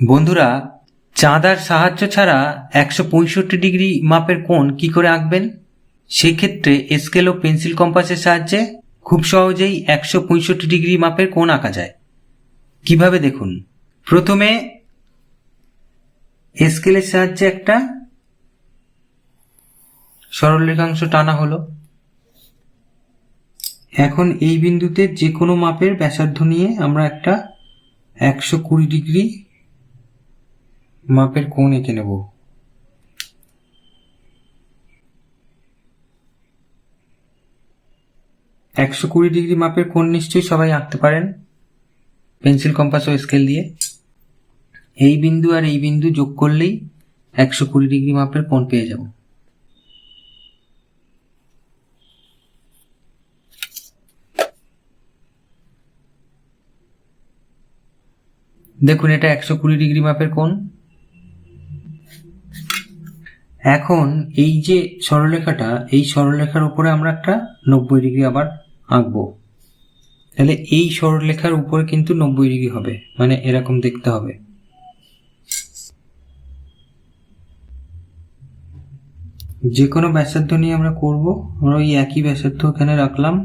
বন্ধুরা, চাঁদার সাহায্য ছাড়া 165 ডিগ্রি মাপের কোণ কি করে আঁকবেন? সেক্ষেত্রে স্কেল ও পেন্সিল কম্পাসের সাহায্যে খুব সহজেই 165 ডিগ্রি মাপের কোণ আঁকা যায়। কিভাবে দেখুন। প্রথমে স্কেলের সাহায্যে একটা সরলরেখাংশ টানা হলো। এখন এই বিন্দুতে যে কোনো মাপের ব্যাসার্ধ নিয়ে আমরা একটা 120 ডিগ্রি মাপের কোণ এঁকে নেব। একশো 20 ডিগ্রি মাপের কোণ নিশ্চয়ই সবাই আঁকতে পারেন পেন্সিল কম্পাস ও স্কেল দিয়ে। এই বিন্দু আর এই বিন্দু যোগ করলেই 120 ডিগ্রি মাপের কোণ পেয়ে যাব। দেখুন, এটা 120 ডিগ্রি মাপের কোণ। এখন এই যে সরলরেখাটা, এই সরলরেখার উপরে আমরা একটা 90 ডিগ্রি আবার আঁকবো। তাহলে এই সরলরেখার উপরে কিন্তু 90 ডিগ্রি হবে, মানে এরকম দেখতে হবে। যে কোনো ব্যাসার্ধ নিয়ে আমরা করব। আমরা ওই একই ব্যাসার্ধ এখানে রাখলাম।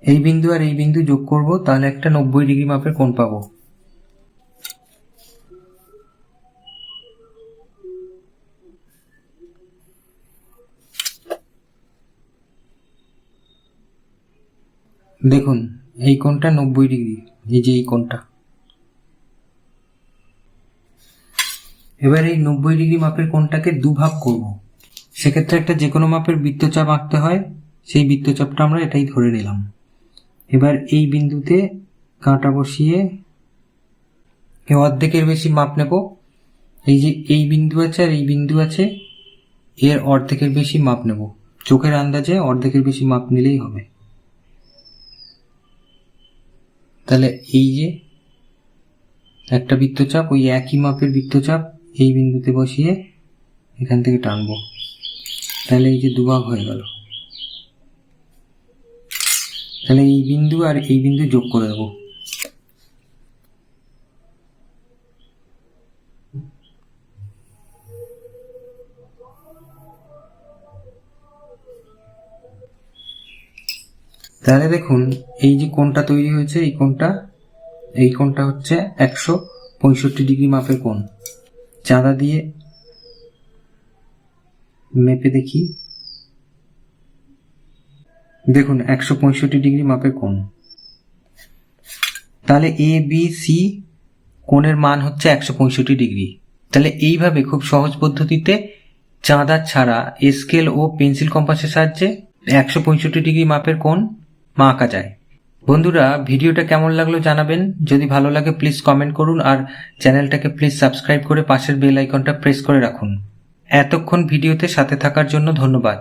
এই বিন্দু আর এই বিন্দু যোগ করব, তাহলে একটা 90 ডিগ্রি মাপের কোণ পাবো। দেখুন, এই কোণটা 90 ডিগ্রি, এই যে এই কোণটা। এবার এই 90 ডিগ্রি মাপের কোণটাকে দুভাগ করব। সেক্ষেত্রে একটা যে কোনো মাপের বৃত্তচাপ আঁকতে হয়, সেই বৃত্তচাপটা আমরা এটাই ধরে নিলাম। এবার এই বিন্দুতে কাঁটা বসিয়ে অর্ধেকের বেশি মাপ নেব। এই যে এই বিন্দু আছে আর এই বিন্দু আছে, এর অর্ধেকের বেশি মাপ নেব। চোখের আন্দাজে অর্ধেকের বেশি মাপ নিলেই হবে। তাহলে এই যে একটা বৃত্তচাপ, ওই একই মাপের বৃত্তচাপ এই বিন্দুতে বসিয়ে এখান থেকে টানবো। তাহলে এই যে দুভাগ হয়ে গেল। তাহলে এই বিন্দু আর এই বিন্দু যোগ করে দেবো। তাহলে দেখুন, এই যে কোণটা তৈরি হয়েছে, এই কোণটা হচ্ছে 165 ডিগ্রি মাপের কোণ। চাঁদা দিয়ে মেপে দেখি। দেখুন, 165 ডিগ্রি মাপের কোণ। তাহলে এ বি সি কোণের মান হচ্ছে 165 ডিগ্রি। তাহলে এইভাবে খুব সহজ পদ্ধতিতে চাঁদা ছাড়া স্কেল ও পেন্সিল কম্পাসের সাহায্যে 165 ডিগ্রি মাপের কোণ আঁকা যায়। বন্ধুরা, ভিডিওটা কেমন লাগলো জানাবেন। যদি ভালো লাগে প্লিজ কমেন্ট করুন, আর চ্যানেলটাকে প্লিজ সাবস্ক্রাইব করে পাশের বেল আইকনটা প্রেস করে রাখুন। এতক্ষণ ভিডিওতে সাথে থাকার জন্য ধন্যবাদ।